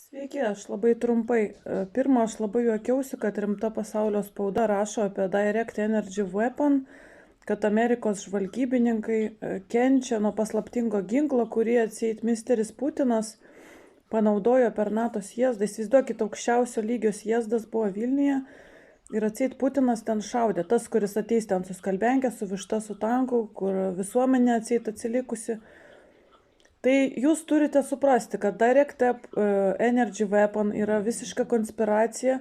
Sveiki, aš labai trumpai. Pirma, aš labai juokiausi, kad rimta pasaulio spauda rašo apie Direct Energy Weapon, kad Amerikos žvalgybininkai kenčia nuo paslaptingo ginklo, kurį atseit misteris Putinas panaudojo per NATO sėzdą. Įsivaizduokit, aukščiausio lygio sėzdas buvo Vilniuje ir atseit Putinas ten šaudė. Tas, kuris ateis ten su skalbenkė, su višta, su tanku, kur visuomenė atseit atsilikusi. Tai jūs turite suprasti, kad Direct Energy Weapon yra visiška konspiracija,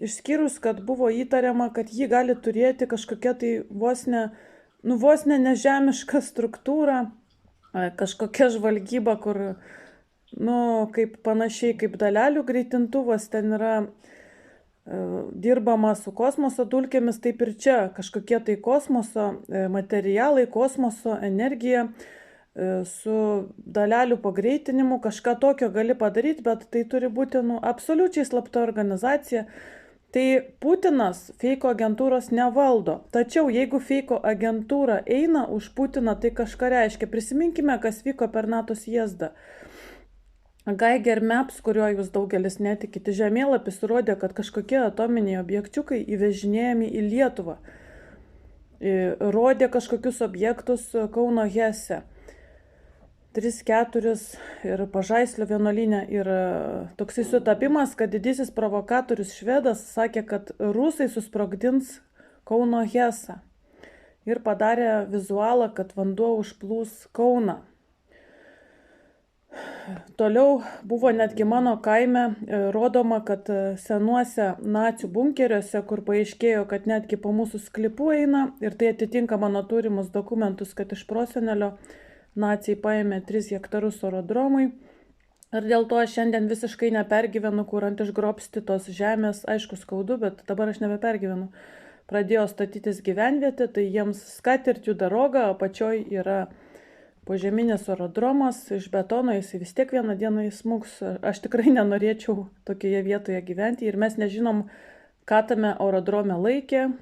išskyrus, kad buvo įtariama, kad jį gali turėti kažkokia tai vos ne nežemiška struktūra, kažkokia žvalgyba, kur, kaip panašiai kaip dalelių greitintuvas, ten yra dirbama su kosmoso dulkėmis, taip ir čia kažkokie tai kosmoso materialai, kosmoso energija, su dalelių pagreitinimu, kažką tokio gali padaryti, bet tai turi būti absoliučiai slapta organizacija. Tai Putinas feiko agentūros nevaldo. Tačiau jeigu feiko agentūra eina už Putiną, tai kažką reiškia. Prisiminkime, kas vyko per NATO sėzdą. Geiger Maps, kuriuo jūs daugelis netikite, žemėlapis rodė, kad kažkokie atominiai objekčiukai įvežinėjami į Lietuvą. Rodė kažkokius objektus Kauno Hese. 3-4 ir Pažaislio vienuolyne. Ir toksai sutapimas, kad didysis provokatorius švedas sakė, kad rusai susprogdins Kauno Hesą. Ir padarė vizualą, kad vanduo užplūs Kauną. Toliau buvo netgi mano kaime rodoma, kad senuose nacių bunkeriuose, kur paaiškėjo, kad netgi po mūsų sklypų eina, ir tai atitinka mano turimus dokumentus, kad iš prosenelio naciai paėmė 3 hektarus aerodromui. Ir dėl to aš šiandien visiškai nepergyvenu, kur ant išgrobstytos žemės, aišku skaudu, bet dabar aš nebepergyvenu. Pradėjo statytis gyvenvietė, tai jiems skatirčių daroga, apačioj yra požeminis aerodromas iš betono, jis vis tiek vieną dieną įsmuks. Aš tikrai nenorėčiau tokioje vietoje gyventi ir mes nežinom, ką tame aerodrome laikė.